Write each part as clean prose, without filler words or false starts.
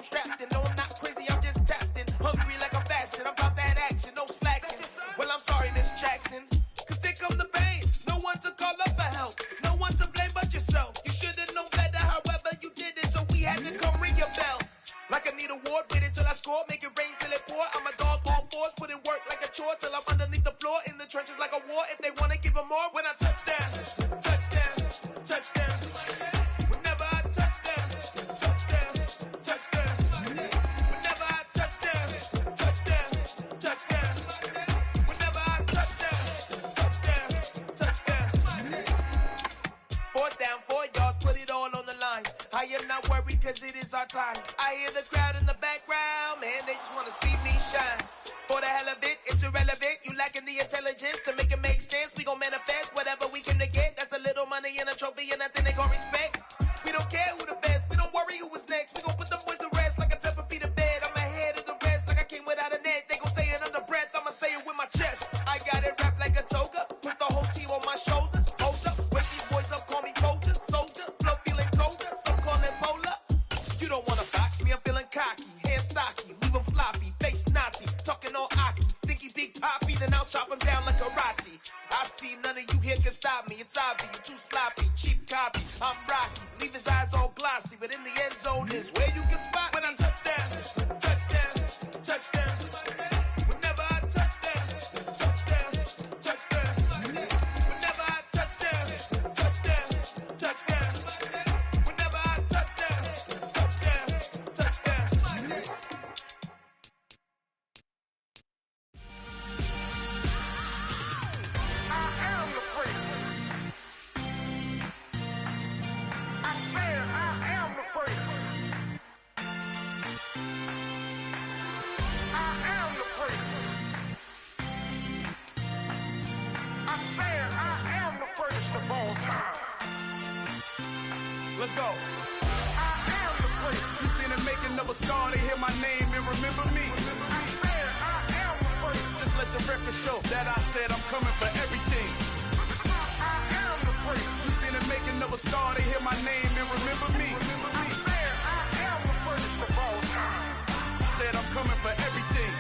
I'm strapped in. No, I'm not crazy, I'm just tapped in. Hungry like I'm fasting, I'm about that action, no slacking. Well, I'm sorry, Miss Jackson, cause here come the pain. No one to call up for help, no one to blame but yourself. You should've known better, however you did it, so we had to come ring your bell. Like I need a ward, wait until I score, make it rain till it pour. I'm a dog on fours, put in work like a chore till I'm underneath the floor, in the trenches like a war. If they wanna give them more, when I touch down, touchdown, touchdown. Whenever I touch down, touchdown, touchdown. Whenever I touch down, touchdown, touchdown. Whenever I touch down, touchdown, touchdown. 4th down, 4 yards, put it all on the line. I am not worried cause it is our time. I hear the crowd in the background, man, they just wanna see me shine. For the hell of it, it's irrelevant. You lacking the intelligence to make it make sense. We gon' manifest whatever we came to get. That's a little money and a trophy and nothing they gon' respect. We don't care who the best, we don't worry who was next. We gon' put them boys to rest like a 10 feet of bed. I'm ahead of the rest like I came without a net. They gon' say it under breath, I'ma say it with my chest. I got it wrapped like a toga, put the whole team on my shoulders. Hold up, wake these boys up, call me Folger, soldier. Flow feeling colder, some call it polar. You don't wanna box me, I'm feeling cocky. Hair stocky, leave him floppy, face Nazi. Talking all Aki, think he big poppy, then I'll chop him down like karate. I see none of you here can stop me. It's obvious, you too sloppy, cheap copy. I'm Rocky, leave his eyes all glossy, but in the end zone is where you can spot when I touch down, touchdown, touchdown. Whenever I touch down, touchdown, touchdown. Whenever I touch down, touchdown, touchdown. Whenever I touch down, touchdown, touchdown. Let's go. You seen the making of a star, they hear my name and remember me. Just let the record show that I said I'm coming for everything. You seen the making of a star, they hear my name and remember me. Said I'm coming for everything.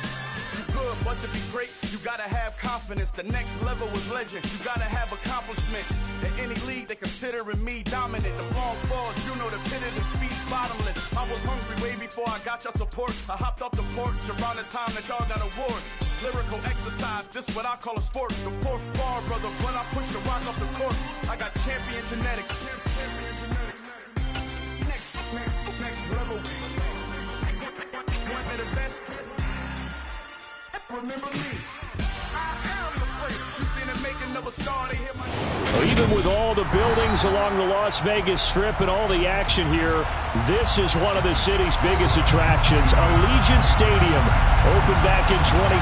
You good, but to be great, you gotta have confidence. The next level was legend. You gotta have accomplishments. In any league, they considering me dominant. The long falls, you know the pit of defeat, bottomless. I was hungry way before I got your support. I hopped off the porch around the time that y'all got awards. Lyrical exercise, this what I call a sport. The 4th bar, brother, when I push the rock off the court. I got champion genetics. Next level. One of the best. Remember me. You seen the making of a star, they hit my... Even with all the buildings along the Las Vegas Strip and all the action here, this is one of the city's biggest attractions. Allegiant Stadium opened back in 2020.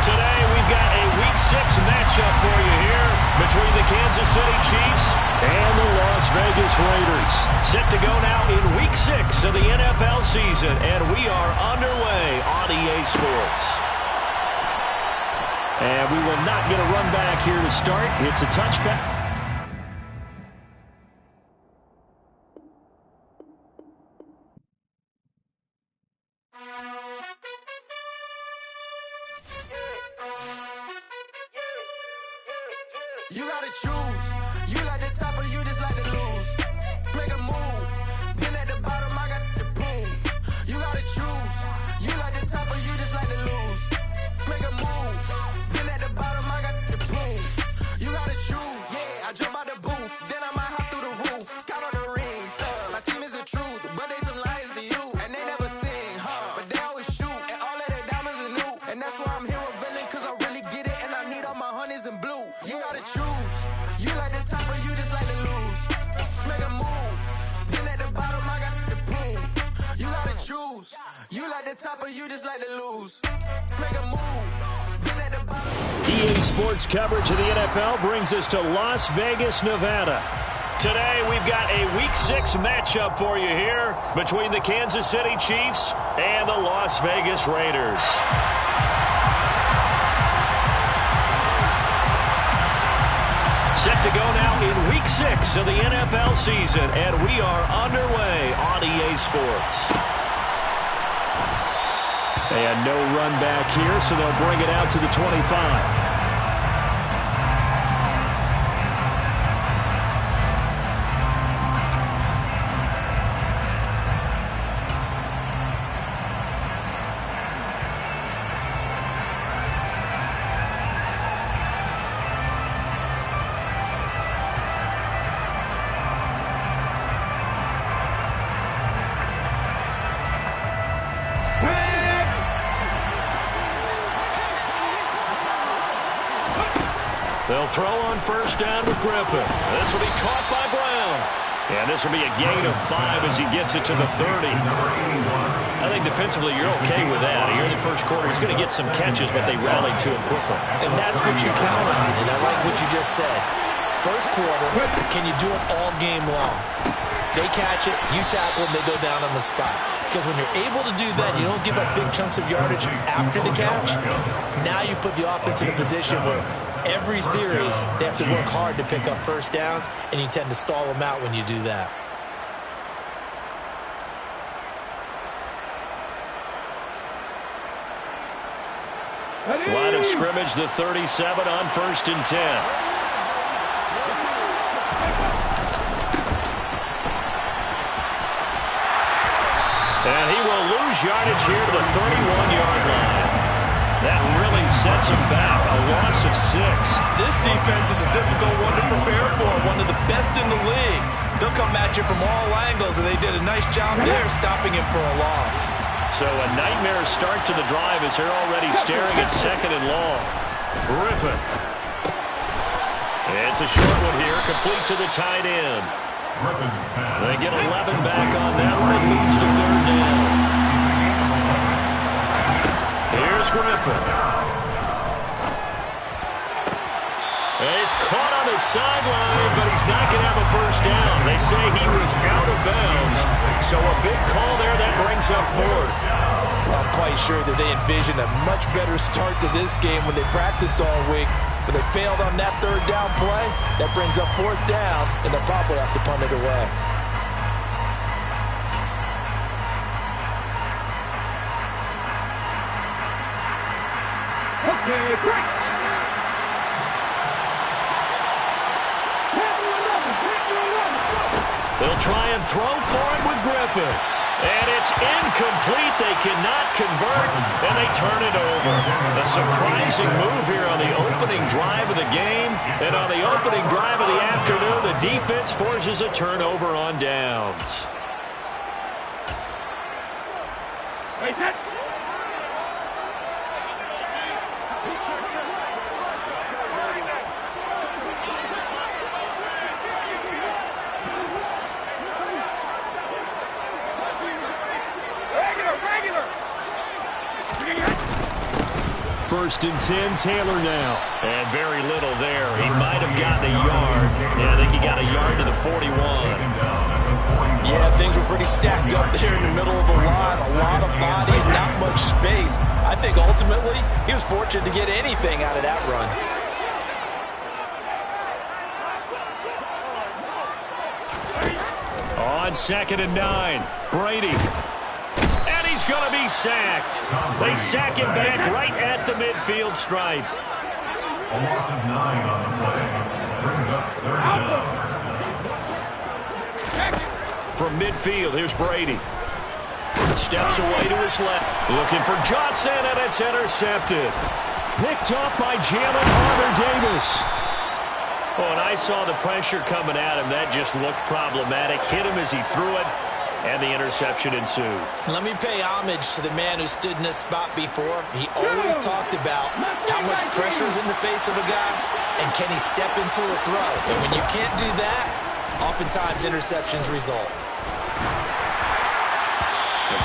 Today we've got a Week 6 matchup for you here between the Kansas City Chiefs and the Las Vegas Raiders. Set to go now in Week 6 of the NFL season, and we are underway on EA Sports. And we will not get a run back here to start. It's a touchback. You gotta choose. You like the top or you just like to lose. Make a move. Been at the bottom, I got the proof. You gotta choose. You like the top or you just like to lose. Make a move. Been at the bottom, I got the proof. You gotta choose. Yeah, I jump out the booth. Then I might hop through the roof. Count on the rings. My team is the truth, but they some liars to you. And they never sing, but they always shoot. And all of their diamonds are new. And that's why I'm here with villain, cause I really get it. And I need all my honeys in blue. You gotta choose. You like the top or you just like to lose. Make a move. Been at the bottom, I got the proof. You gotta choose. You like the top or you just like to lose. Make a move. Been at the bottom. EA Sports coverage of the NFL brings us to Las Vegas, Nevada. Today we've got a Week 6 matchup for you here between the Kansas City Chiefs and the Las Vegas Raiders. Set to go now in Week 6 of the NFL season, and we are underway on EA Sports. And no run back here, so they'll bring it out to the 25. They'll throw on first down with Griffin. This will be caught by Brown. And this will be a gain of 5 as he gets it to the 30. I think defensively you're okay with that. Here in the first quarter, he's going to get some catches, but they rallied to him quickly. And that's what you count on, and I like what you just said. First quarter, can you do it all game long? They catch it, you tackle them, they go down on the spot. Because when you're able to do that, you don't give up big chunks of yardage after the catch. Now you put the offense in a position where every series they have to work hard to pick up first downs, and you tend to stall them out when you do that. Line of scrimmage, the 37 on 1st and 10. And he will lose yardage here to the 31-yard line. That really sets him back, a loss of 6. This defense is a difficult one to prepare for, one of the best in the league. They'll come at you from all angles, and they did a nice job there stopping him for a loss. So a nightmare start to the drive as they're already staring at 2nd and long. Griffin. It's a short one here, complete to the tight end. They get 11 back on that one. It leads to 3rd down. Here's Griffin. He's caught on the sideline, but he's not going to have a first down. They say he was out of bounds. So a big call there that brings up 4th. I'm quite sure that they envisioned a much better start to this game when they practiced all week. But they failed on that 3rd down play. That brings up 4th down, and they'll probably have to punt it away. Okay, break. They'll try and throw for it with Griffin. And it's incomplete. They cannot convert, and they turn it over. A surprising move here on the opening drive of the game. And on the opening drive of the afternoon, the defense forces a turnover on downs. Wait, set. First and 10, Taylor now. And very little there. He might have gotten a yard. Yeah, I think he got a yard to the 41. Yeah, things were pretty stacked up there in the middle of the line. A lot of bodies, not much space. I think ultimately he was fortunate to get anything out of that run. On 2nd and 9, Brady. He's going to be sacked. They sack him back right at the midfield stripe. A loss of 9 on the play. Brings up 3rd down. From midfield, here's Brady. Steps away to his left. Looking for Johnson, and it's intercepted. Picked up by Jalen Harder-Davis. Oh, and I saw the pressure coming at him. That just looked problematic. Hit him as he threw it. And the interception ensued. Let me pay homage to the man who stood in this spot before. He always talked about how much pressure is in the face of a guy, and can he step into a throw. And when you can't do that, oftentimes interceptions result.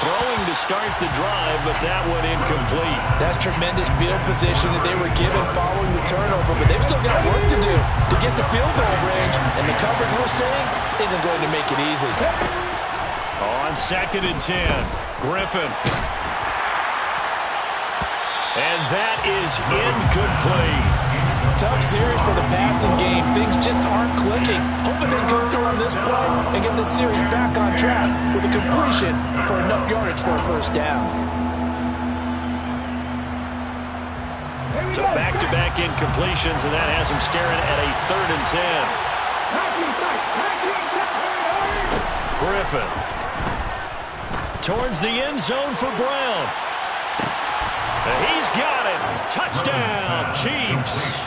Throwing to start the drive, but that one incomplete. That's tremendous field position that they were given following the turnover, but they've still got work to do to get the field goal range, and the coverage we're seeing isn't going to make it easy. On 2nd and 10, Griffin. And that is incomplete. Tough series for the passing game. Things just aren't clicking. Hoping they come through on this play and get this series back on track with a completion for enough yardage for a first down. So back-to-back incompletions, and that has him staring at a 3rd and 10. Griffin towards the end zone for Brown. He's got it. Touchdown, Chiefs.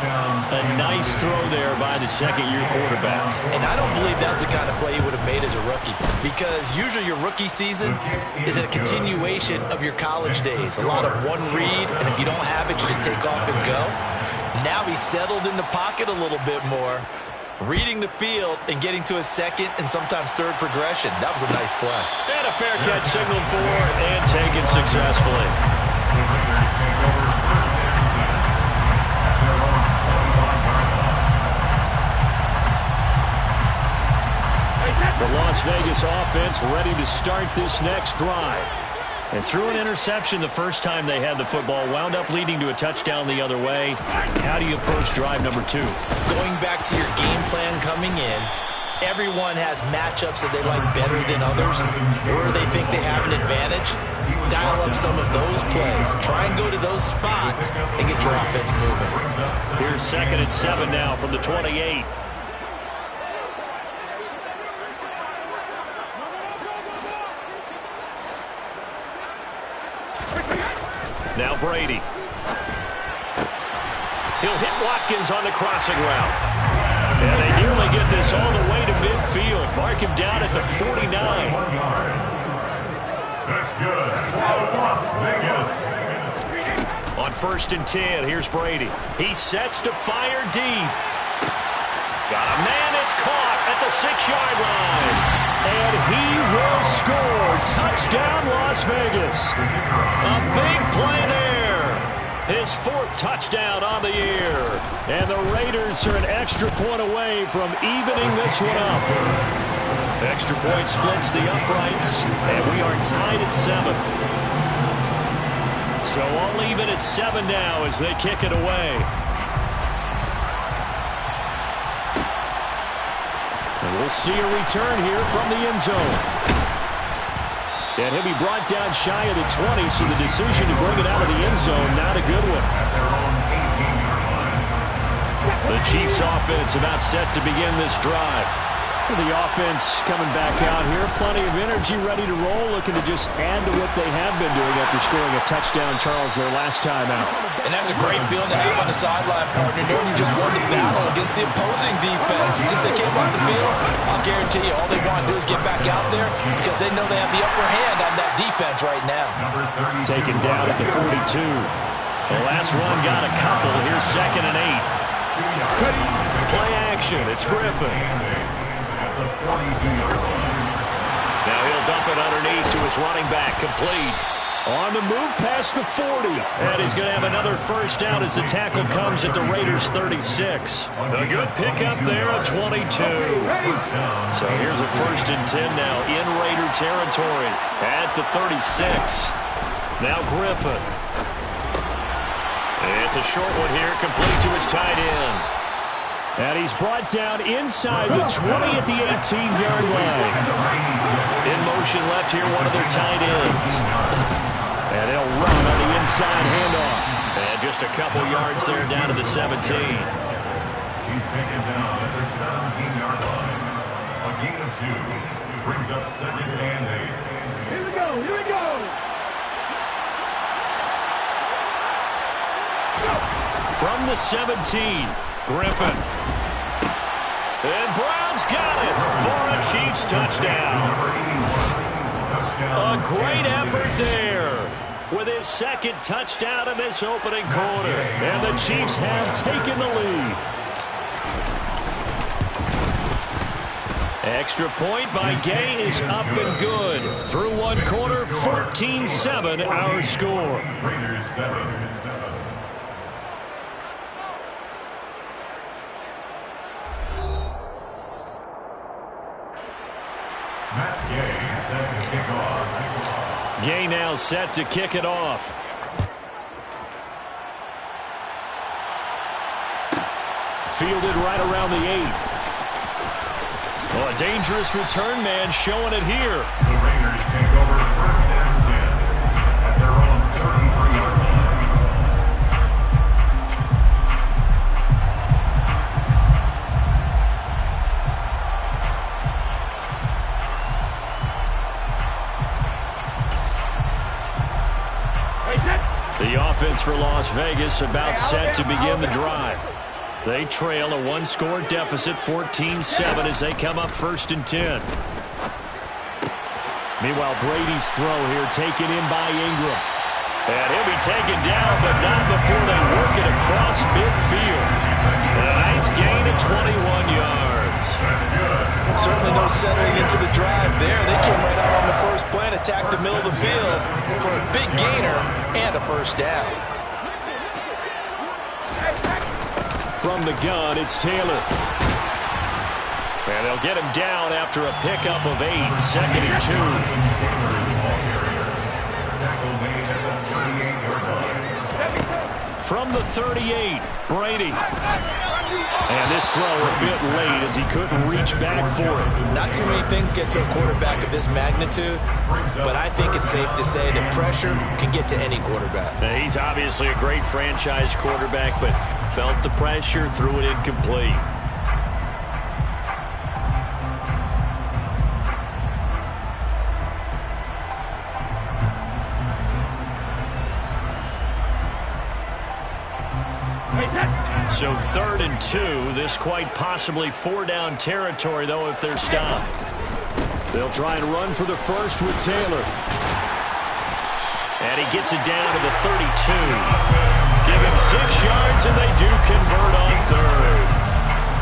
A nice throw there by the second-year quarterback. And I don't believe that was the kind of play he would have made as a rookie, because usually your rookie season is a continuation of your college days. A lot of one read, and if you don't have it, you just take off and go. Now he's settled in the pocket a little bit more, reading the field and getting to a second and sometimes third progression. That was a nice play. And a fair catch signaled for and taken successfully. The Las Vegas offense ready to start this next drive. And threw an interception the first time they had the football, wound up leading to a touchdown the other way. How do you approach drive number 2? Going back to your game plan coming in, everyone has matchups that they like better than others, where they think they have an advantage. Dial up some of those plays. Try and go to those spots and get your offense moving. Here's 2nd and 7 now from the 28. Now Brady. He'll hit Watkins on the crossing route. And they nearly get this all the way to midfield. Mark him down at the 49. That's good. Las Vegas. On 1st and 10, here's Brady. He sets to fire deep. Got a man that's caught at the 6-yard line. And he will score. Touchdown, Las Vegas. A big play there. His 4th touchdown on the year. And the Raiders are an extra point away from evening this one up. Extra point splits the uprights, and we are tied at 7. So all even at 7 now as they kick it away. And we'll see a return here from the end zone. And he'll be brought down shy of the 20, so the decision to bring it out of the end zone, not a good one. The Chiefs offense about set to begin this drive. The offense coming back out here, plenty of energy, ready to roll, looking to just add to what they have been doing after scoring a touchdown, Charles, their last time out. And that's a great feeling to have on the sideline, partner, knowing you just won the battle against the opposing defense. And since they came off the field, I'll guarantee you all they want to do is get back out there because they know they have the upper hand on that defense right now. Taken down at the 42. The last run got a couple. Here's 2nd and 8. Play action. It's Griffin. Now he'll dump it underneath to his running back, complete. On the move past the 40. And he's going to have another first down as the tackle comes at the Raiders' 36. A good pickup there at 22. So here's a 1st and 10 now in Raider territory at the 36. Now Griffin. It's a short one here, complete to his tight end. And he's brought down inside the 20 at the 18-yard line. In motion left here, one of their tight ends. And he'll run on the inside handoff. And just a couple yards there down to the 17. He's taken down at the 17-yard line. A gain of 2 brings up 2nd and 8. Here we go, here we go. From the 17, Griffin. And Brown's got it for a Chiefs touchdown. A great effort there with his 2nd touchdown in this opening quarter. And the Chiefs have taken the lead. Extra point by Gay is up and good. Through one quarter, 14-7 our score. Raiders 7. Matt Gay set to kick off. Gay now set to kick it off. Fielded right around the 8. Oh, a dangerous return man showing it here. The Raiders take over 1st and 10 at their own 33-yard line. offense for Las Vegas about set to begin the drive. They trail a one-score deficit, 14-7, as they come up 1st and 10. Meanwhile, Brady's throw here taken in by Ingram. And he'll be taken down, but not before they work it across midfield. A nice gain of 21 yards. Certainly no settling into the drive there. They came right out on the first play and attacked the middle of the field for a big gainer and a first down. From the gun, it's Taylor. And they'll get him down after a pickup of 8, 2nd and 2. From the 38, Brady. And this throw a bit late as he couldn't reach back for it. Not too many things get to a quarterback of this magnitude, but I think it's safe to say that pressure can get to any quarterback. Now, he's obviously a great franchise quarterback, but felt the pressure, threw it incomplete. So 3rd and 2. This quite possibly 4-down territory, though, if they're stopped. They'll try and run for the first with Taylor. And he gets it down to the 32. Give him 6 yards, and they do convert on 3rd.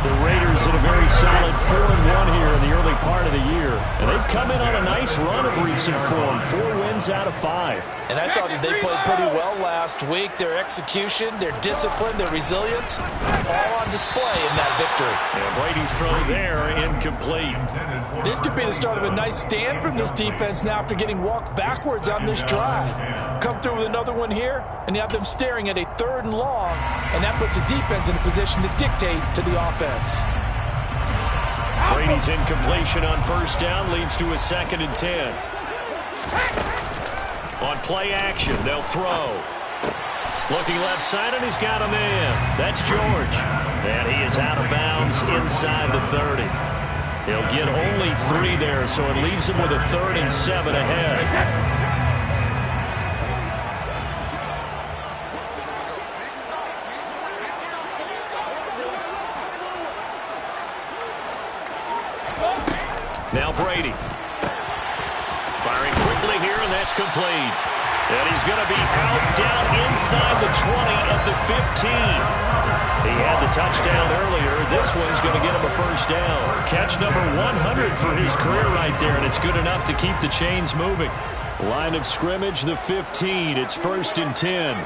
The Raiders in a very solid 4-1 here in the early part of the year. And they've come in on a nice run of recent form. 4 wins out of 5. And I thought that they played pretty well last week. Their execution, their discipline, their resilience, all on display in that victory. And Brady's throw there, incomplete. This could be the start of a nice stand from this defense now after getting walked backwards on this drive. Come through with another one here, and you have them staring at a 3rd and long, and that puts the defense in a position to dictate to the offense. Brady's incompletion on 1st down leads to a 2nd and 10. On play action, they'll throw. Looking left side, and he's got a man. That's George. And he is out of bounds inside the 30. He'll get only 3 there, so it leaves him with a 3rd and 7 ahead. Now Brady. Firing quickly here, and that's complete. And he's going to be out down inside the 20 of the 15. He had the touchdown earlier. This one's going to get him a first down. Catch number 100 for his career right there, and it's good enough to keep the chains moving. Line of scrimmage, the 15. It's 1st and 10.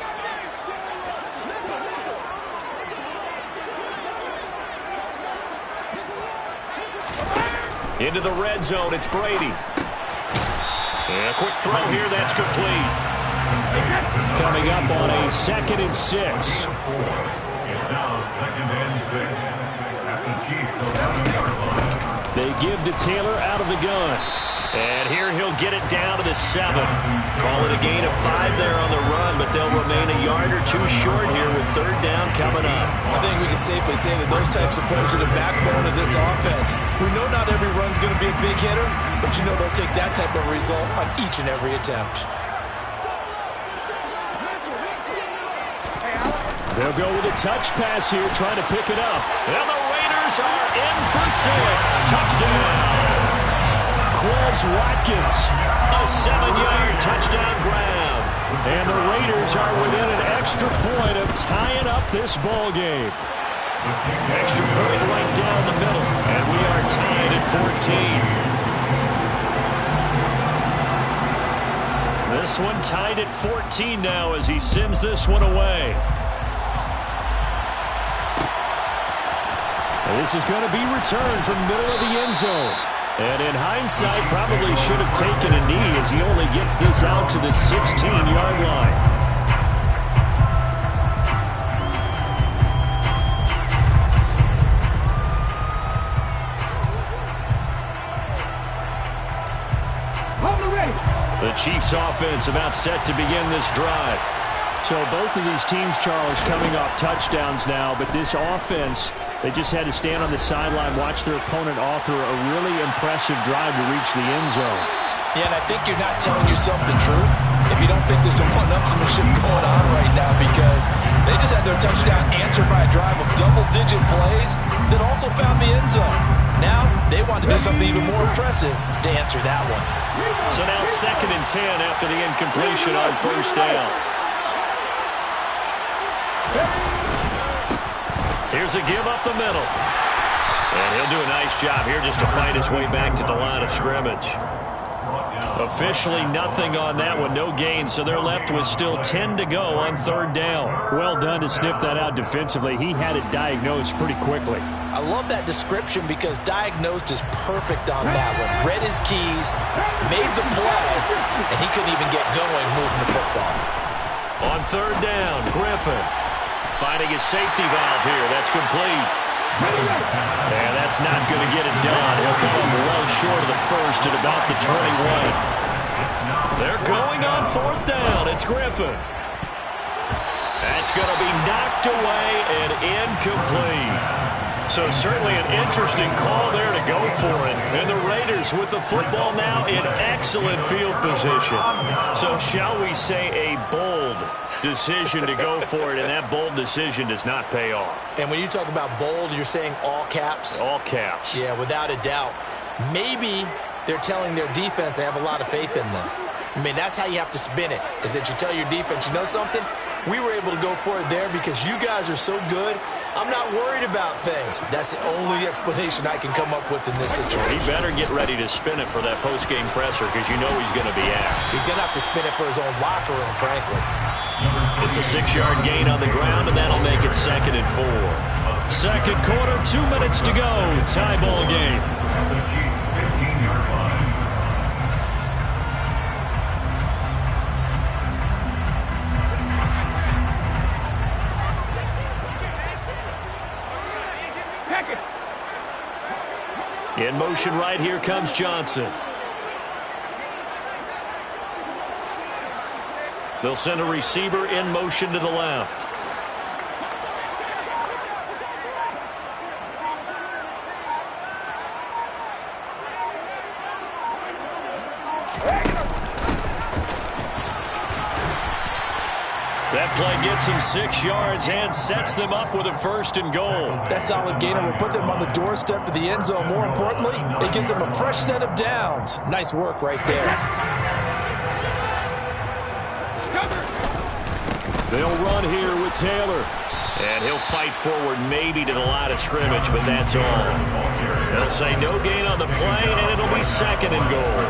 Into the red zone, it's Brady. And a quick throw here, that's complete. Coming up on a 2nd and 6. It's now 2nd and 6. At the Chiefs' 11-yard line. They give to Taylor out of the gun. And here he'll get it down to the 7. Call it a gain of 5 there on the run, but they'll remain a yard or 2 short here with 3rd down coming up. I think we can safely say that those types of plays are the backbone of this offense. We know not every run's going to be a big hitter, but you know they'll take that type of result on each and every attempt. They'll go with a touch pass here, trying to pick it up. And the Raiders are in for 6. Touchdown. Quez Watkins, a 7-yard touchdown grab. And the Raiders are within an extra point of tying up this ball game. Extra point right down the middle, and we are tied at 14. This one tied at 14 now as he sends this one away. And this is going to be returned from the middle of the end zone. And in hindsight, probably should have taken a knee as he only gets this out to the 16-yard line. The Chiefs offense about set to begin this drive. So both of these teams, Charles, coming off touchdowns now, but this offense, they just had to stand on the sideline, watch their opponent author a really impressive drive to reach the end zone. Yeah, and I think you're not telling yourself the truth if you don't think there's some one-upsmanship going on right now, because they just had their touchdown answered by a drive of double-digit plays that also found the end zone. Now they want to do something even more impressive to answer that one. So now 2nd and 10 after the incompletion on 1st down. Here's a give up the middle. And he'll do a nice job here just to fight his way back to the line of scrimmage. Officially nothing on that one, no gain, so they're left with still 10 to go on 3rd down. Well done to sniff that out defensively. He had it diagnosed pretty quickly. I love that description because diagnosed is perfect on that one. Read his keys, made the play, and he couldn't even get going moving the football. On 3rd down, Griffin finding his safety valve here. That's complete. And that's not going to get it done. He'll come up well short of the first at about the 21. They're going on 4th down. It's Griffin. That's going to be knocked away and incomplete. So certainly an interesting call there to go for it. And the Raiders with the football now in excellent field position. So shall we say a bold decision to go for it, and that bold decision does not pay off. And when you talk about bold, you're saying all caps? All caps. Yeah, without a doubt. Maybe they're telling their defense they have a lot of faith in them. I mean, that's how you have to spin it, is that you tell your defense, you know something? We were able to go for it there because you guys are so good. I'm not worried about things. That's the only explanation I can come up with in this situation. He better get ready to spin it for that post-game presser because you know he's going to be asked. He's going to have to spin it for his own locker room, frankly. It's a 6-yard gain on the ground, and that'll make it 2nd and 4. 2nd quarter, 2 minutes to go. Tie ball game. The Chiefs' 15-yard line. In motion right here comes Johnson. They'll send a receiver in motion to the left. That play gets him 6 yards and sets them up with a 1st and goal. That solid gainer will put them on the doorstep of the end zone. More importantly, it gives them a fresh set of downs. Nice work right there. They'll run here with Taylor. And he'll fight forward maybe to the line of scrimmage, but that's all. They'll say no gain on the play, and it'll be 2nd and goal.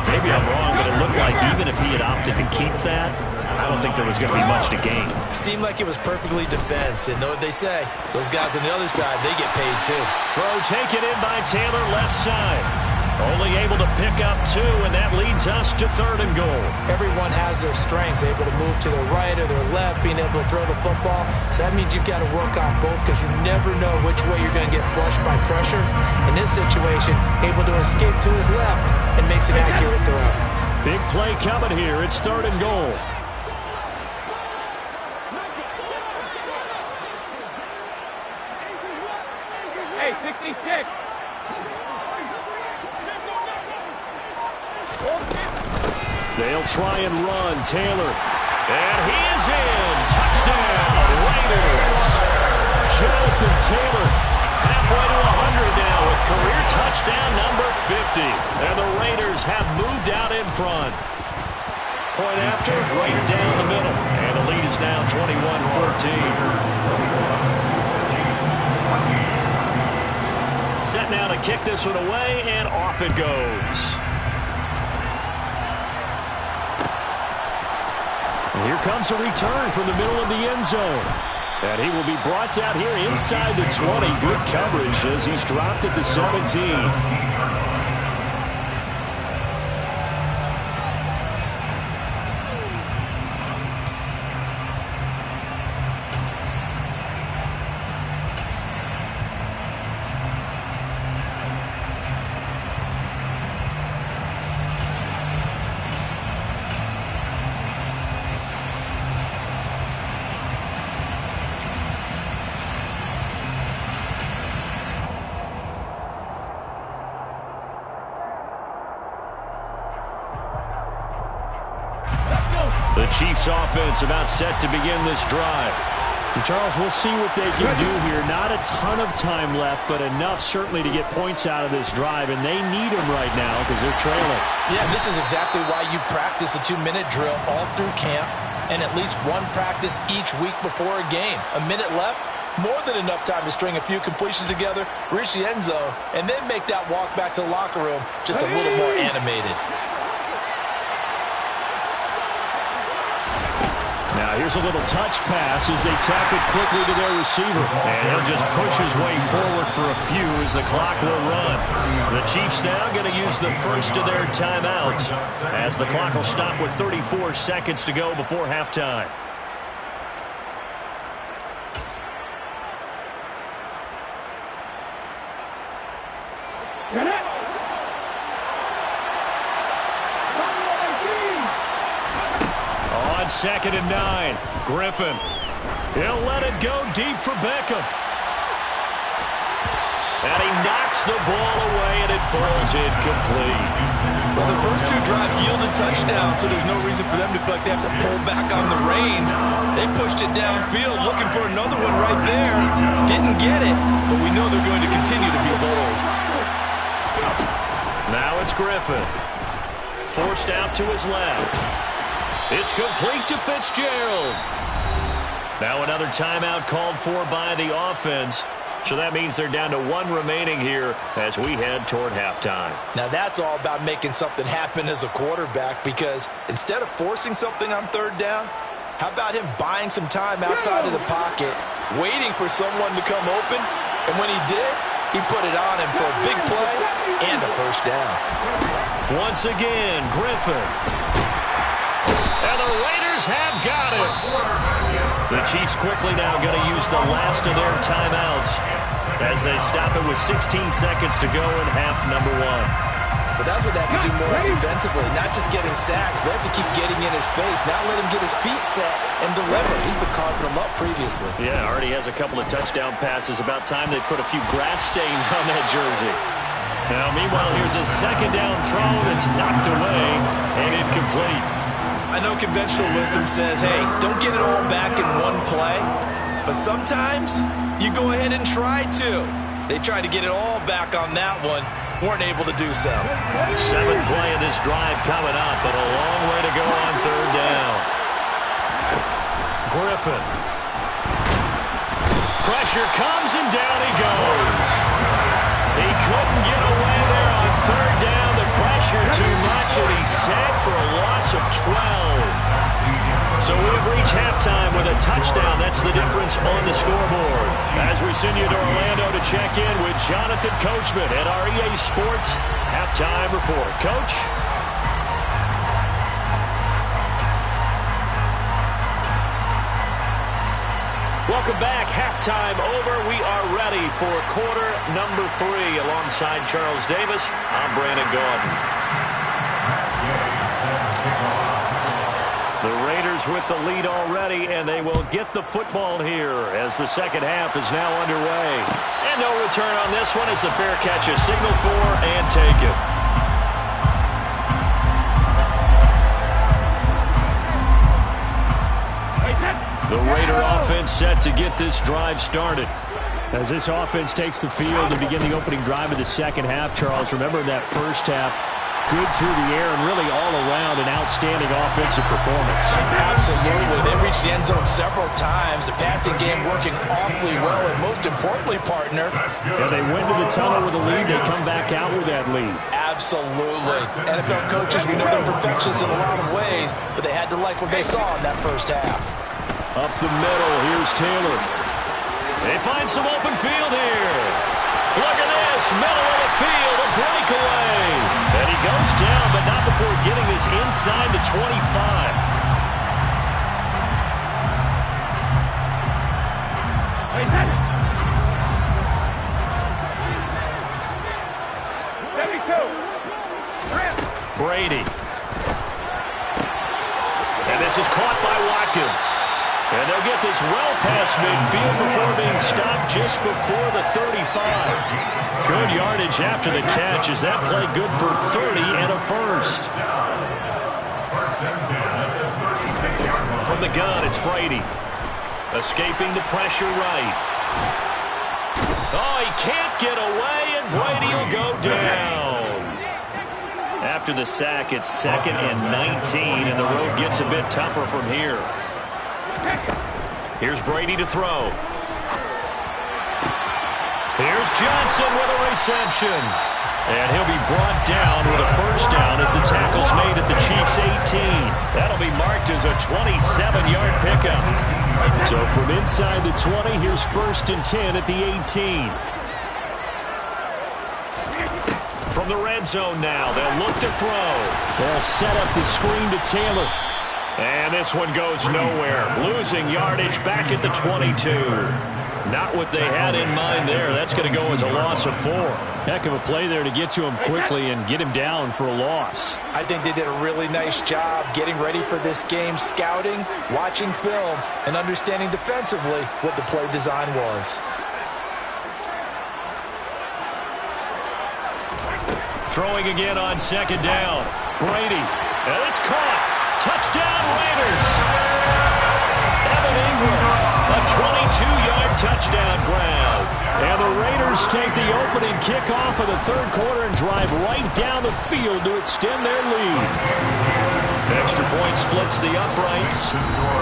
Maybe I'm wrong, but it looked like even if he had opted to keep that, I don't think there was going to be much to gain. Seemed like it was perfectly defense. And know what they say? Those guys on the other side, they get paid too. Throw taken in by Taylor, left side. Only able to pick up 2, and that leads us to 3rd and goal. Everyone has their strengths, able to move to their right or their left, being able to throw the football. So that means you've got to work on both because you never know which way you're going to get flushed by pressure. In this situation, able to escape to his left and makes an accurate throw. Big play coming here. It's 3rd and goal. Hey, 66. They'll try and run. Taylor. And he is in. Touchdown, Raiders. Jonathan Taylor halfway to 100 now with career touchdown number 50. And the Raiders have moved out in front. Point after, right down the middle. And the lead is now 21-14. Set now to kick this one away, and off it goes. And here comes a return from the middle of the end zone. And he will be brought out here inside the 20. Good coverage as he's dropped at the 17. The Chiefs offense about set to begin this drive. And Charles, we'll see what they can do here. Not a ton of time left, but enough certainly to get points out of this drive, and they need them right now because they're trailing. Yeah, this is exactly why you practice a 2-minute drill all through camp and at least one practice each week before a game. A minute left, more than enough time to string a few completions together, reach the end zone, and then make that walk back to the locker room just a little more animated. Now here's a little touch pass as they tap it quickly to their receiver. And he'll just push his way forward for a few as the clock will run. The Chiefs now going to use the first of their timeouts as the clock will stop with 34 seconds to go before halftime. On 2nd and 9, Griffin. He'll let it go deep for Beckham. And he knocks the ball away, and it falls incomplete. Well, the first two drives yielded touchdowns, so there's no reason for them to feel like they have to pull back on the reins. They pushed it downfield, looking for another one right there. Didn't get it, but we know they're going to continue to be bold. Now it's Griffin. Forced out to his left. It's complete to Fitzgerald. Now another timeout called for by the offense. So that means they're down to one remaining here as we head toward halftime. Now that's all about making something happen as a quarterback, because instead of forcing something on 3rd down, how about him buying some time outside of the pocket, waiting for someone to come open, and when he did, he put it on him for a big play and a first down. Once again, Griffin. And the Raiders have got it. The Chiefs quickly now going to use the last of their timeouts as they stop it with 16 seconds to go in half number 1. But that's what they have to do more defensively, not just getting sacks, but have to keep getting in his face, not let him get his feet set and deliver. He's been carving them up previously. Yeah, already has a couple of touchdown passes. About time they put a few grass stains on that jersey. Now, meanwhile, here's a 2nd down throw that's knocked away and incomplete. I know conventional wisdom says, hey, don't get it all back in one play. But sometimes you go ahead and try to. They tried to get it all back on that one. Weren't able to do so. 7th play of this drive coming up, but a long way to go on 3rd down. Griffin. Pressure comes and down he goes. He couldn't get away there on 3rd down. The pressure too much, and he's sacked for a loss of 12. So we've reached halftime with a touchdown. That's the difference on the scoreboard. As we send you to Orlando to check in with Jonathan Coachman at our EA Sports Halftime Report. Coach? Welcome back. Halftime over. We are ready for quarter number 3. Alongside Charles Davis, I'm Brandon Gaudin. The Raiders with the lead already, and they will get the football here as the second half is now underway. And no return on this one as the fair catch is signaled for and taken. The Raider offense set to get this drive started. As this offense takes the field to begin the opening drive of the second half, Charles, remember that first half, good through the air and really all around an outstanding offensive performance. Absolutely. They reached the end zone several times. The passing game working awfully well, and most importantly, partner. Yeah, they went to the tunnel with a lead. They come back out with that lead. Absolutely. NFL coaches, we know they're perfectionists in a lot of ways, but they had to like what they saw in that first half. Up the middle, here's Taylor. They find some open field here. Look at this, middle of the field, a breakaway. And he goes down, but not before getting this inside the 25. Brady. And this is caught by Watkins. And they'll get this well past midfield before being stopped just before the 35. Good yardage after the catch. Is that play good for 30 and a first? From the gun, it's Brady. Escaping the pressure right. Oh, he can't get away, and Brady will go down. After the sack, it's 2nd and 19, and the road gets a bit tougher from here. Here's Brady to throw. Here's Johnson with a reception. And he'll be brought down with a first down as the tackle's made at the Chiefs' 18. That'll be marked as a 27-yard pickup. So from inside the 20, here's 1st and 10 at the 18. From the red zone now, they'll look to throw. They'll set up the screen to Taylor. And this one goes nowhere. Losing yardage back at the 22. Not what they had in mind there. That's going to go as a loss of 4. Heck of a play there to get to him quickly and get him down for a loss. I think they did a really nice job getting ready for this game, scouting, watching film, and understanding defensively what the play design was. Throwing again on 2nd down. Brady. And it's caught. Touchdown Raiders. Evan Ingram. A 22-yard touchdown grab. And the Raiders take the opening kickoff of the 3rd quarter and drive right down the field to extend their lead. Extra point splits the uprights.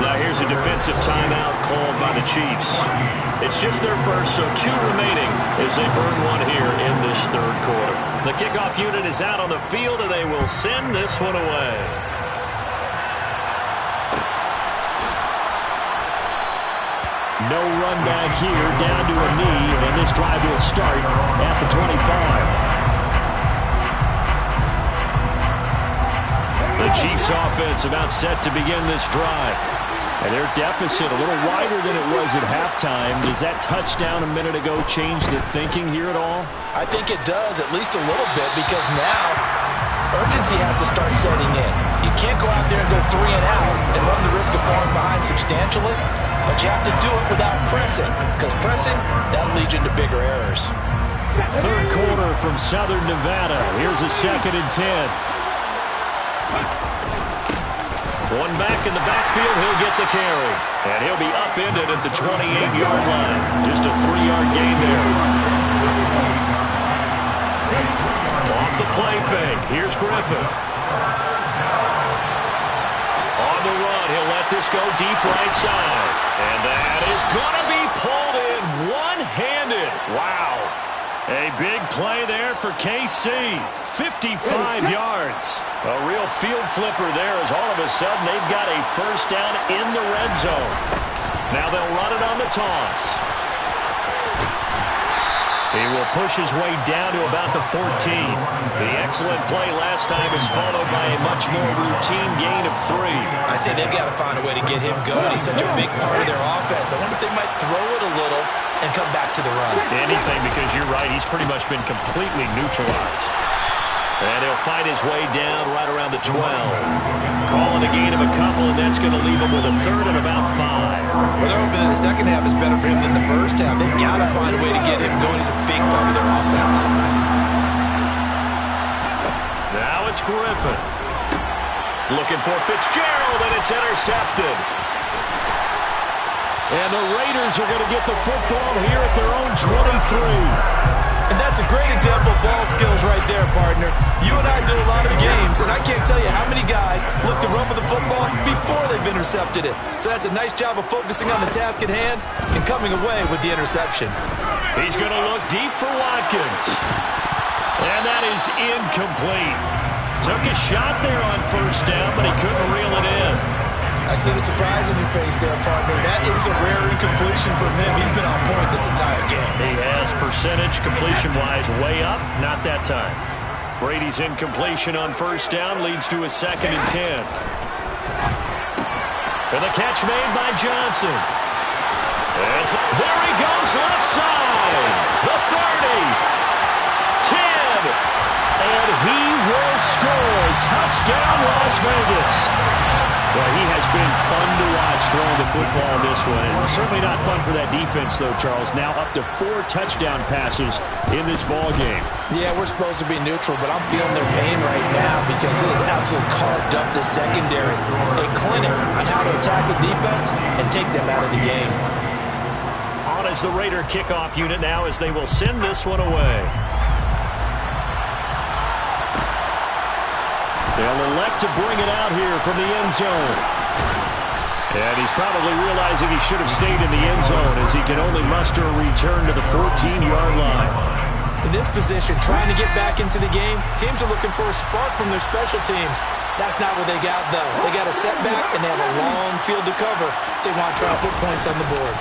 Now here's a defensive timeout called by the Chiefs. It's just their first, so 2 remaining as they burn one here in this 3rd quarter. The kickoff unit is out on the field, and they will send this one away. No run back here, down to a knee, and this drive will start at the 25. The Chiefs offense about set to begin this drive. And their deficit a little wider than it was at halftime. Does that touchdown a minute ago change the thinking here at all? I think it does, at least a little bit, because now urgency has to start setting in. You can't go out there and go 3 and out and run the risk of falling behind substantially, but you have to do it without pressing, because pressing, that leads you into bigger errors. 3rd quarter from Southern Nevada. Here's a 2nd and 10. One back in the backfield, he'll get the carry. And he'll be upended at the 28-yard line. Just a 3-yard gain there. Off the play fake, here's Griffin. On the run, he'll let this go deep right side. And that is going to be pulled in one-handed. Wow. A big play there for KC. 55 yards. A real field flipper there as all of a sudden they've got a first down in the red zone. Now they'll run it on the toss. He will push his way down to about the 14. The excellent play last time is followed by a much more routine gain of 3. I'd say they've got to find a way to get him going. He's such a big part of their offense. I wonder if they might throw it a little and come back to the run. Anything, because you're right, he's pretty much been completely neutralized. And he'll find his way down right around the 12. Calling a gain of a couple, and that's going to leave him with a 3rd and about 5. Well, they're hoping that the second half is better for him than the first half. They've got to find a way to get him going. He's a big part of their offense. Now it's Griffin. Looking for Fitzgerald, and it's intercepted. And the Raiders are going to get the football here at their own 23. And that's a great example of ball skills right there, partner. You and I do a lot of games, and I can't tell you how many guys look to run with the football before they've intercepted it. So that's a nice job of focusing on the task at hand and coming away with the interception. He's going to look deep for Watkins. And that is incomplete. Took a shot there on first down, but he couldn't reel it in. I see the surprise on your face there, partner. That is a rare incompletion from him. He's been on point this entire game. He has percentage completion-wise way up. Not that time. Brady's incompletion on first down leads to a 2nd and 10. And the catch made by Johnson. There he goes left side. The 30. 10. And he will score. Touchdown, Las Vegas. Well, he has been fun to watch throwing the football in this one. It's certainly not fun for that defense, though, Charles. Now up to 4 touchdown passes in this ball game. Yeah, we're supposed to be neutral, but I'm feeling their pain right now because it has absolutely carved up the secondary. A clinic on how to attack the defense and take them out of the game. On is the Raider kickoff unit now as they will send this one away. They'll elect to bring it out here from the end zone. And he's probably realizing he should have stayed in the end zone as he can only muster a return to the 14-yard line. In this position, trying to get back into the game, teams are looking for a spark from their special teams. That's not what they got, though. They got a setback, and they have a long field to cover if they want to try to put points on the board.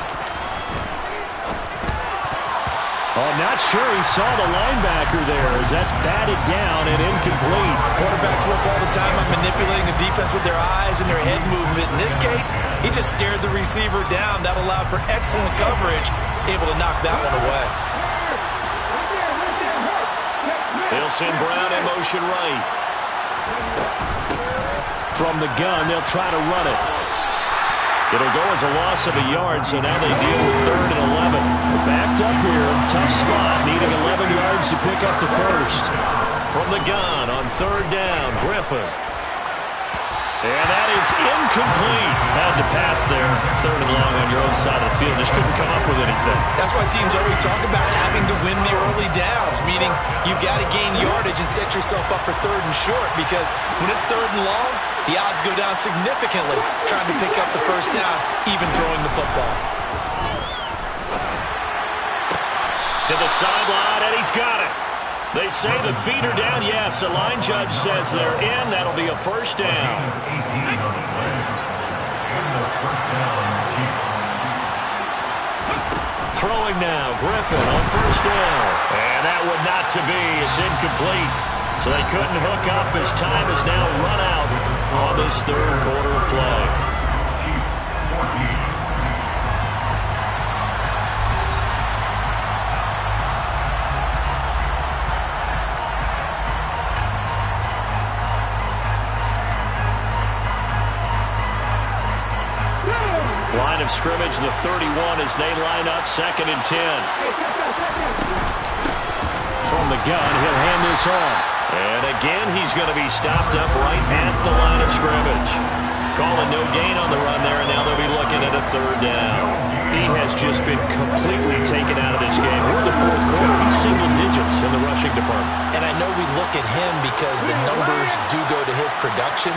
Oh, not sure he saw the linebacker there as that's batted down and incomplete. Quarterbacks work all the time on manipulating the defense with their eyes and their head movement. In this case, he just stared the receiver down. That allowed for excellent coverage, able to knock that one away. They'll send Brown in motion right. From the gun, they'll try to run it. It'll go as a loss of a yard, so now they deal with 3rd and 11. Backed up here, tough spot, needing 11 yards to pick up the first. From the gun on 3rd down, Griffin. And that is incomplete. Had to pass there. 3rd and long on your own side of the field. Just couldn't come up with anything. That's why teams always talk about having to win the early downs, meaning you've got to gain yardage and set yourself up for 3rd and short, because when it's 3rd and long, the odds go down significantly trying to pick up the first down, even throwing the football. To the sideline, and he's got it. They say the feet are down. Yes, the line judge says they're in. That'll be a first down. 18 on the play. And the first down, Chiefs. Throwing now, Griffin on 1st down. And that would not to be. It's incomplete. So they couldn't hook up as time is now run out on this 3rd quarter of play. Chiefs 14. Line of scrimmage, the 31 as they line up 2nd and 10. From the gun, he'll hand this off. And again, he's going to be stopped up right at the line of scrimmage. Calling no gain on the run there, and now they'll be looking at a 3rd down. He has just been completely taken out of this game. We're in the 4th quarter. He's single digits in the rushing department. And I know we look at him because the numbers do go to his production.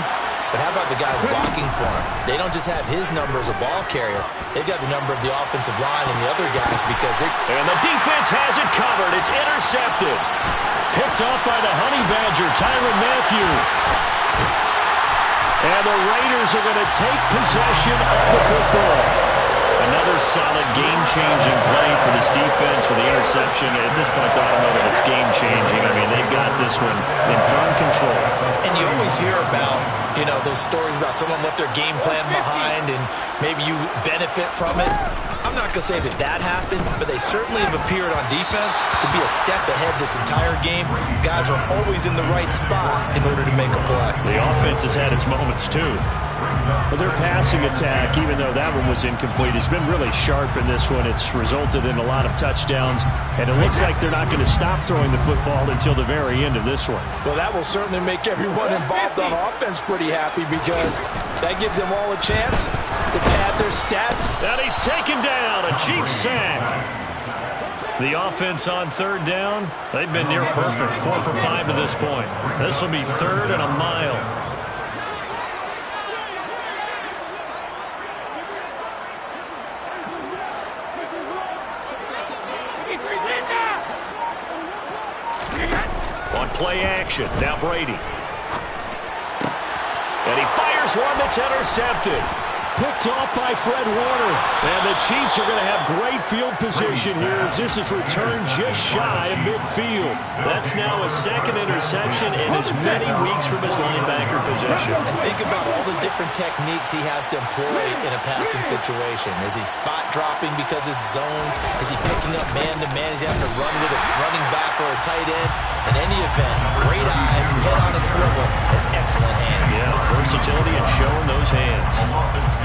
But how about the guys blocking for him? They don't just have his number as a ball carrier. They've got the number of the offensive line and the other guys because they're... And the defense has it covered. It's intercepted. Picked off by the Honey Badger, Tyrann Mathieu. And the Raiders are going to take possession of the football. Another solid game-changing play for this defense for the interception. At this point, I don't know that it's game-changing. I mean, they've got this one in firm control. And you always hear about, you know, those stories about someone left their game plan behind and maybe you benefit from it. I'm not going to say that that happened, but they certainly have appeared on defense to be a step ahead this entire game. Guys are always in the right spot in order to make a play. The offense has had its moments, too. But their passing attack, even though that one was incomplete, has been really sharp in this one. It's resulted in a lot of touchdowns, and it looks like they're not going to stop throwing the football until the very end of this one. Well, that will certainly make everyone involved on offense pretty happy because that gives them all a chance to pad their stats. And he's taken down, a Chiefs sack. The offense on 3rd down, they've been near perfect, 4 for 5 to this point. This will be 3rd and a mile. On play action, now Brady. And he fires one that's intercepted. Picked off by Fred Warner. And the Chiefs are going to have great field position here as this is returned just shy of midfield. That's now a 2nd interception in as many weeks from his linebacker possession. And think about all the different techniques he has to employ in a passing situation. Is he spot dropping because it's zone? Is he picking up man-to-man? Is he having to run with a running back or a tight end? In any event, great eyes nice head on a swivel and excellent hands. Yeah, versatility and showing those hands.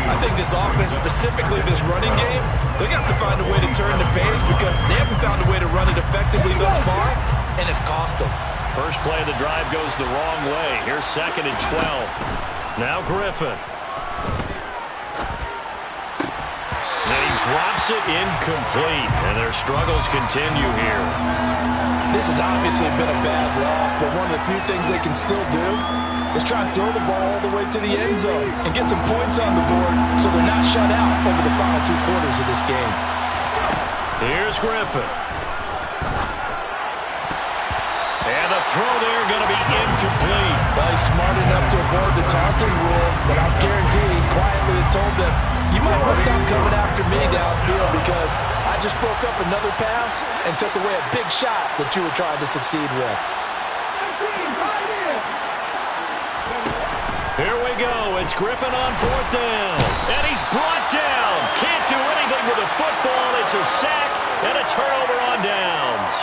I think this offense, specifically this running game, they're going to have to find a way to turn the page because they haven't found a way to run it effectively thus far, and it's cost them. First play of the drive goes the wrong way. Here's 2nd and 12. Now Griffin. And he drops it incomplete, and their struggles continue here. This has obviously been a bad loss, but one of the few things they can still do is try and throw the ball all the way to the end zone and get some points on the board so they're not shut out over the final 2 quarters of this game. Here's Griffin. And the throw there going to be incomplete. Well, he's smart enough to avoid the taunting rule, but I'm guaranteed quietly has told them, you might want to stop coming after me downfield because I just broke up another pass and took away a big shot that you were trying to succeed with. Here we go. It's Griffin on 4th down. And he's brought down. Can't do anything with the football. It's a sack and a turnover on downs.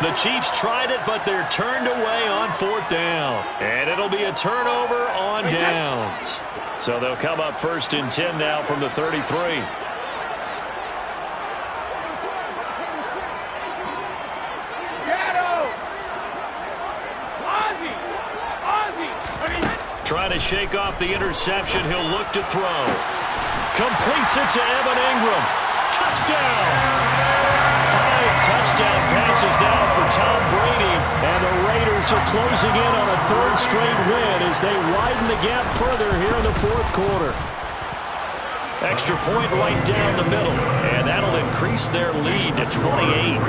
The Chiefs tried it, but they're turned away on 4th down. And it'll be a turnover on downs. So they'll come up 1st and 10 now from the 33. Trying to shake off the interception. He'll look to throw. Completes it to Evan Ingram. Touchdown! 5 touchdown passes now for Tom Brady. And the Raiders are closing in on a 3rd straight win as they widen the gap further here in the 4th quarter. Extra point right down the middle. And that'll increase their lead to 28.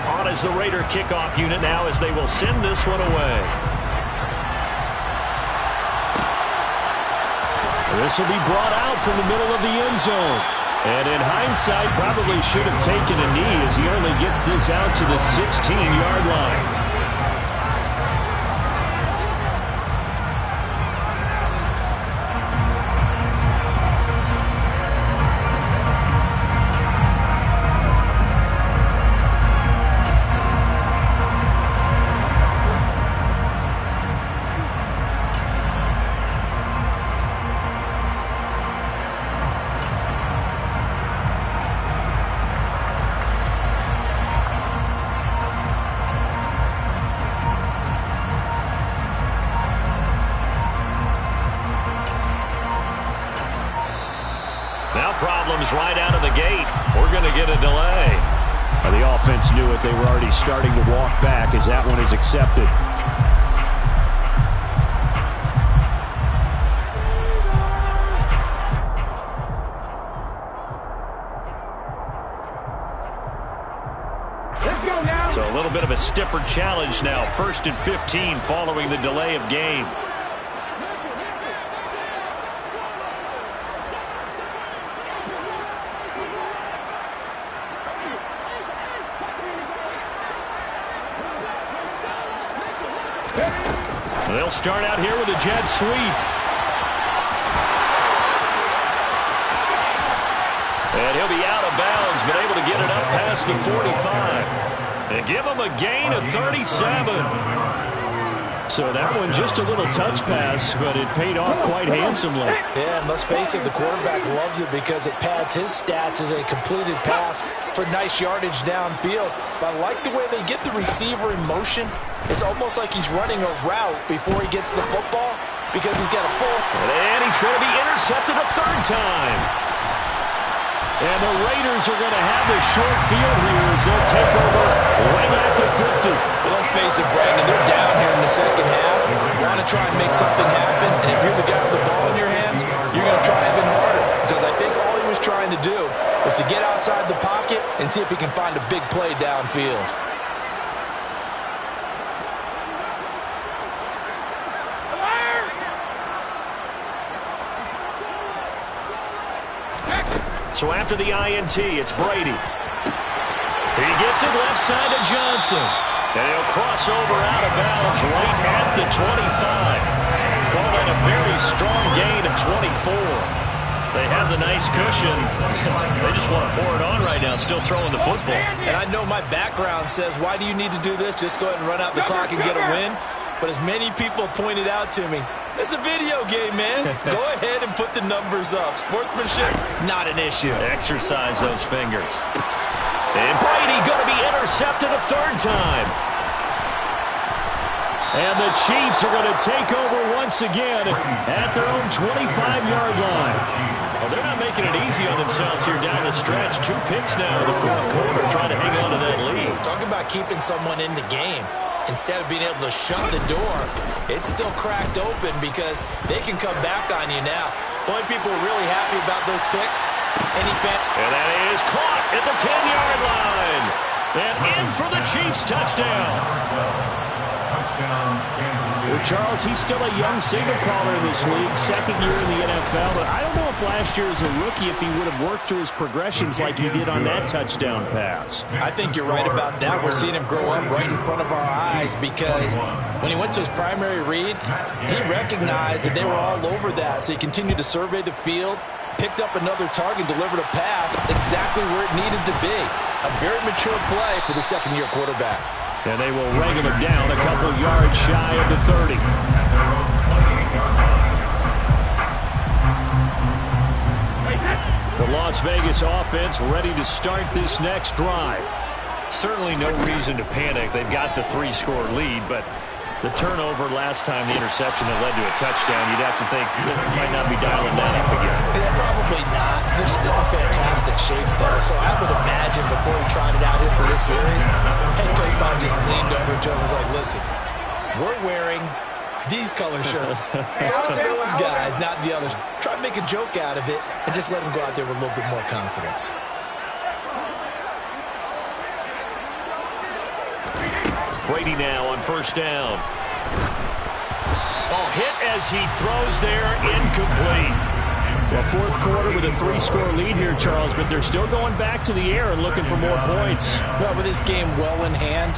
On as the Raider kickoff unit now as they will send this one away. This will be brought out from the middle of the end zone. And in hindsight, probably should have taken a knee as he only gets this out to the 16-yard line. Problems right out of the gate. We're going to get a delay. The offense knew it. They were already starting to walk back as that one is accepted. Let's go now. So a little bit of a stiffer challenge now. 1st and 15 following the delay of game. They'll start out here with a jet sweep. And he'll be out of bounds, but able to get it up past the 45. And give him a gain of 37. So that one just a little touch pass, but it paid off quite handsomely. Yeah, and let's face it, the quarterback loves it because it pads his stats as a completed pass for nice yardage downfield. But I like the way they get the receiver in motion. It's almost like he's running a route before he gets the football because he's got a full. And he's going to be intercepted a 3rd time. And the Raiders are going to have the short field here as they'll take over right at the 50. Well, let's face it, Brandon, they're down here in the 2nd half. You want to try and make something happen, and if you're the guy with the ball in your hands, you're going to try even harder because I think all he was trying to do was to get outside the pocket and see if he can find a big play downfield. So after the INT, it's Brady. He gets it left side to Johnson. And he'll cross over out of bounds right at the 25. Call that a very strong gain of 24. They have the nice cushion. They just want to pour it on right now, still throwing the football. And I know my background says, why do you need to do this? Just go ahead and run out the clock and get a win. But as many people pointed out to me, it's a video game, man. Go ahead and put the numbers up. Sportsmanship, not an issue. Exercise those fingers. And Brady going to be intercepted a third time. And the Chiefs are going to take over once again at their own 25-yard line. Well, they're not making it easy on themselves here down the stretch. 2 picks now in the fourth quarter, trying to hang on to that lead. Talk about keeping someone in the game. Instead of being able to shut the door, it's still cracked open because they can come back on you now. The only people really happy about those picks, and that is caught at the 10-yard line. And in for the Chiefs touchdown. Well, Charles, he's still a young signal caller in this league, second year in the NFL, but I don't know if last year as a rookie if he would have worked through his progressions like he did on that touchdown pass. I think you're right about that. We're seeing him grow up right in front of our eyes because when he went to his primary read, he recognized that they were all over that, so he continued to survey the field, picked up another target, delivered a pass exactly where it needed to be. A very mature play for the second-year quarterback. And they will wrangle him down a couple yards shy of the 30. The Las Vegas offense ready to start this next drive. Certainly no reason to panic. They've got the 3-score lead, but the turnover last time, the interception that led to a touchdown, you'd have to think it might not be dialing that up again. Yeah, probably not. They're still in fantastic shape, though, so I would imagine before he tried it out here for this series, head coach probably just leaned over to him and was like, listen, we're wearing these color shirts. Throw it to those guys, not the others. Try to make a joke out of it and just let them go out there with a little bit more confidence. Brady now on first down. Oh, hit as he throws there, incomplete. Well, fourth quarter with a 3-score lead here, Charles, but they're still going back to the air and looking for more points. Well, with this game well in hand,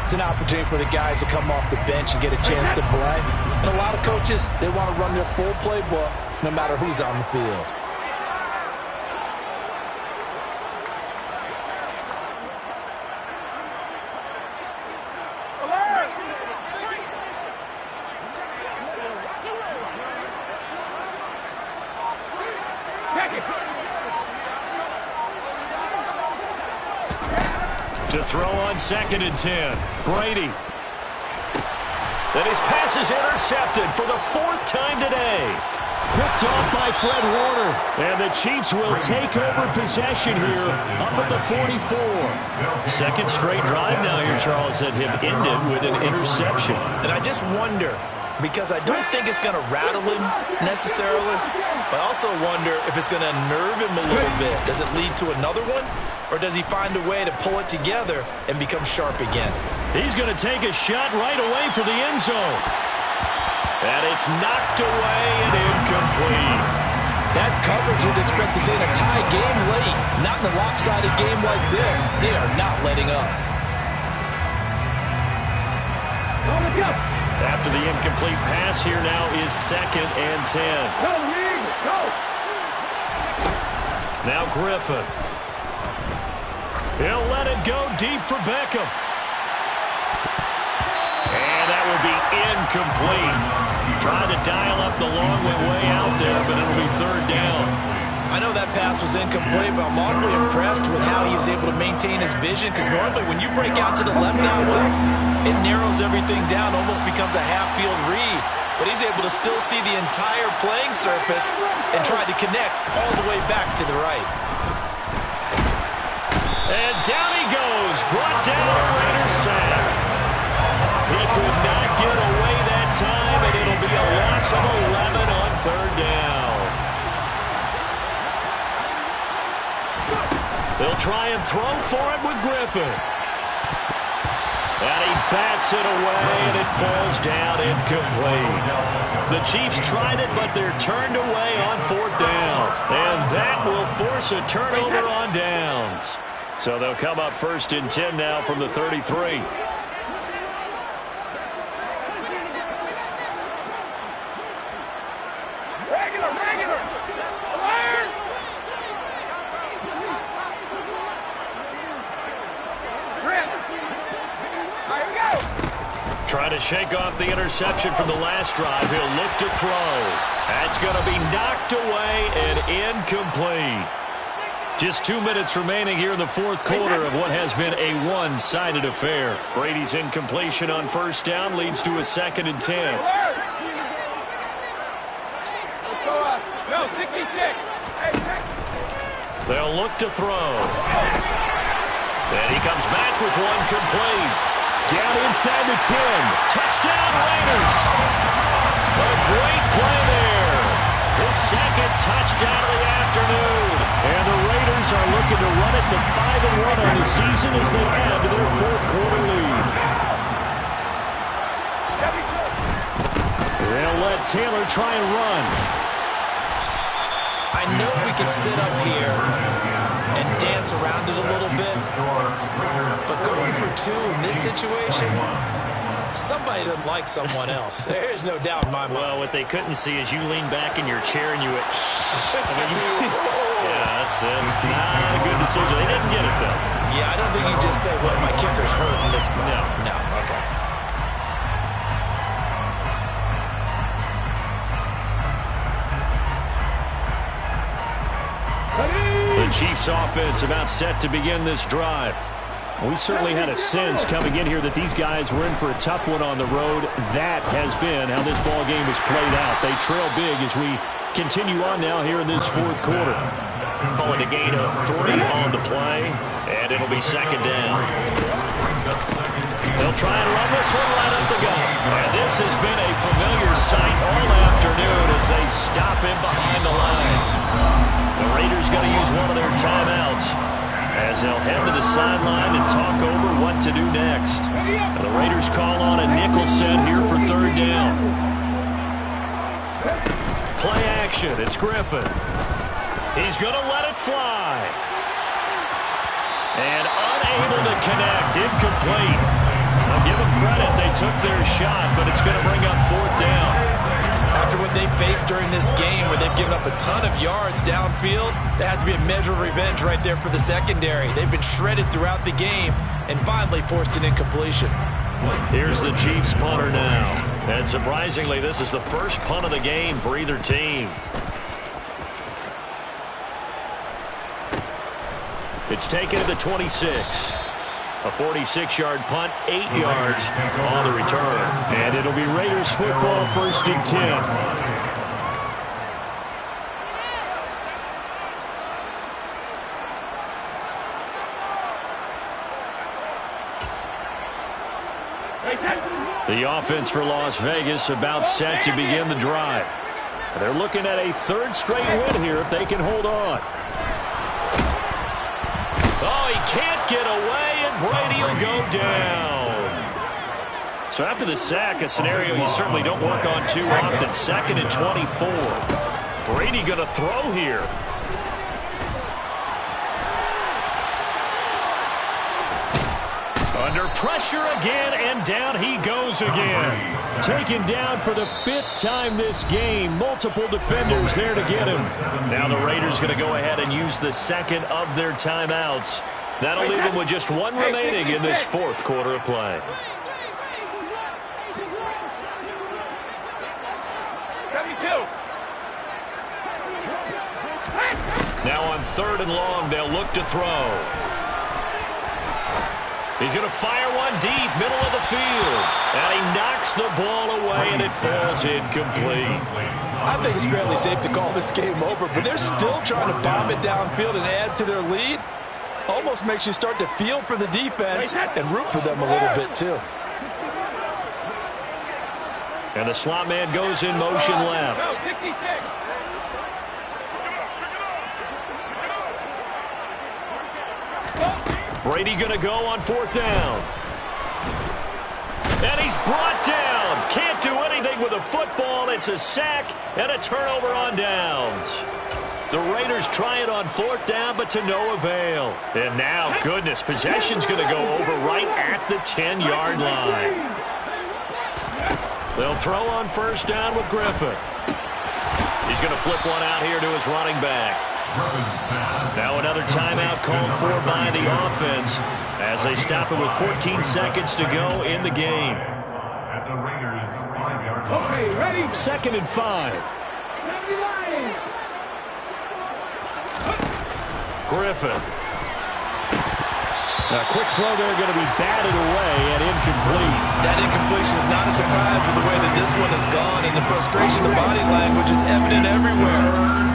it's an opportunity for the guys to come off the bench and get a chance to play. And a lot of coaches, they want to run their full playbook no matter who's on the field. To throw on 2nd and 10. Brady. Then his pass is intercepted for the 4th time today. Picked off by Fred Warner. And the Chiefs will take over possession here up at the 44. Second straight drive now here, Charles, that have ended with an interception. And I just wonder, because I don't think it's going to rattle him necessarily, but I also wonder if it's going to unnerve him a little bit. Does it lead to another one? Or does he find a way to pull it together and become sharp again? He's going to take a shot right away for the end zone. And it's knocked away and incomplete. That's coverage you'd expect to see in a tie game late. Not in a lopsided game like this. They are not letting up. After the incomplete pass, here now is 2nd and 10. Go, Reed, go! Now Griffin. He'll let it go deep for Beckham. And that will be incomplete. Trying to dial up the long way out there, but it'll be 3rd down. I know that pass was incomplete, but I'm awfully impressed with how he was able to maintain his vision, because normally when you break out to the left that way, it narrows everything down, almost becomes a half-field read. But he's able to still see the entire playing surface and try to connect all the way back to the right. And down he goes, brought down a Raider sack. He could not get away that time, and it'll be a loss of 11 on 3rd down. They'll try and throw for it with Griffin. And he bats it away, and it falls down incomplete. The Chiefs tried it, but they're turned away on 4th down. And that will force a turnover on downs. So they'll come up 1st and 10 now from the 33. Regular! Alert! Trying to shake off the interception from the last drive. He'll look to throw. That's going to be knocked away and incomplete. Just 2 minutes remaining here in the fourth quarter of what has been a one-sided affair. Brady's incompletion on first down leads to a 2nd and 10. No, 66. They'll look to throw. And he comes back with one complete. Down inside the 10. Touchdown, Raiders. A great play there. His 2nd touchdown of the afternoon. And the Raiders are looking to run it to 5-1 on the season as they add to their fourth quarter lead. They'll let Taylor try and run. I know we can sit up here and dance around it a little bit, but going for 2 in this situation, somebody doesn't like someone else. There's no doubt in my mind. Well, what they couldn't see is you lean back in your chair and you went, yeah, that's not a good decision. They didn't get it, though. Yeah, I don't think you just say, well, my kicker's hurt in this moment. No, okay. The Chiefs offense about set to begin this drive. We certainly had a sense coming in here that these guys were in for a tough one on the road. That has been how this ball game was played out. They trail big as we continue on now here in this fourth quarter. Calling a gain of 3 on the play, and it'll be 2nd down. They'll try and run this one right up the gut. And this has been a familiar sight all afternoon as they stop him behind the line. The Raiders going to use one of their timeouts as they'll head to the sideline and talk over what to do next. And the Raiders call on a nickel set here for 3rd down. Play action. It's Griffin. He's going to let it fly. And unable to connect. Incomplete. I'll give them credit. They took their shot, but it's going to bring up 4th down. After what they've faced during this game where they've given up a ton of yards downfield, there has to be a measure of revenge right there for the secondary. They've been shredded throughout the game and finally forced an incompletion. Here's the Chiefs punter now. And surprisingly, this is the first punt of the game for either team. It's taken to the 26. A 46-yard punt, 8 yards on the return. And it'll be Raiders football, 1st and 10. The offense for Las Vegas about set to begin the drive. They're looking at a 3rd straight win here if they can hold on. Oh, he can't get away. Brady will go down. So after the sack, a scenario you certainly don't work on too often. 2nd and 24. Brady going to throw here. Under pressure again, and down he goes again. Taken down for the 5th time this game. Multiple defenders there to get him. Now the Raiders going to go ahead and use the 2nd of their timeouts. That'll leave them with just 1 remaining in this 4th quarter of play. Now on 3rd and long, they'll look to throw. He's going to fire one deep, middle of the field. And he knocks the ball away, and it falls incomplete. I think it's fairly safe to call this game over, but they're still trying to bomb it downfield and add to their lead. Almost makes you start to feel for the defense and root for them a little bit, too. And the slot man goes in motion left. Brady going to go on 4th down. And he's brought down. Can't do anything with a football. It's a sack and a turnover on downs. The Raiders try it on 4th down, but to no avail. And now, goodness, possession's going to go over right at the 10-yard line. They'll throw on 1st down with Griffin. He's going to flip one out here to his running back. Now another timeout called for by the offense as they stop it with 14 seconds to go in the game. Packers 5-yard line. Okay, ready? 2nd and 5. Griffin. A quick throw there going to be batted away and incomplete. That incompletion is not a surprise with the way that this one has gone, and the frustration, the body language is evident everywhere.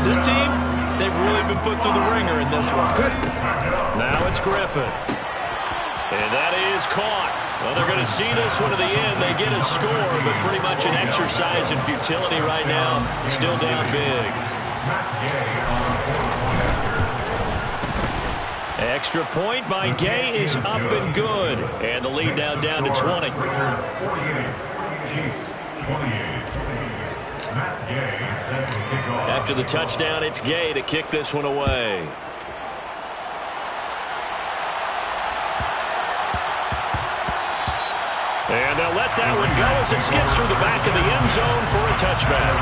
This team, they've really been put through the ringer in this one. Now it's Griffin. And that is caught. Well, they're going to see this one to the end. They get a score, but pretty much an exercise in futility right now. Still down big. Extra point by Gay is up and good. And the lead now down to 20. After the touchdown, it's Gay to kick this one away. And they'll let that one go as it skips through the back of the end zone for a touchback.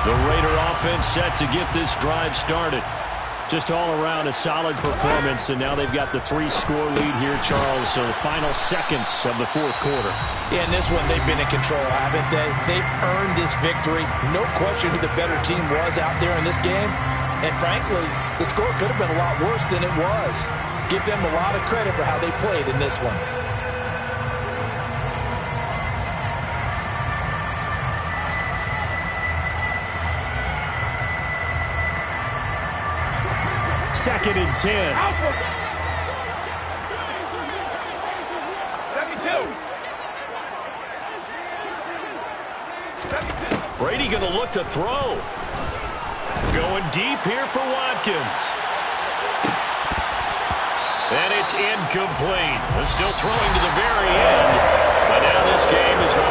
The Raider offense set to get this drive started. Just all around a solid performance, and now they've got the 3-score lead here, Charles. So the final seconds of the 4th quarter. Yeah, in this one, they've been in control, haven't they? They've earned this victory. No question who the better team was out there in this game. And frankly, the score could have been a lot worse than it was. Give them a lot of credit for how they played in this one. Second and 10. Brady going to look to throw. Going deep here for Watkins. And it's incomplete. They're still throwing to the very end. But now this game is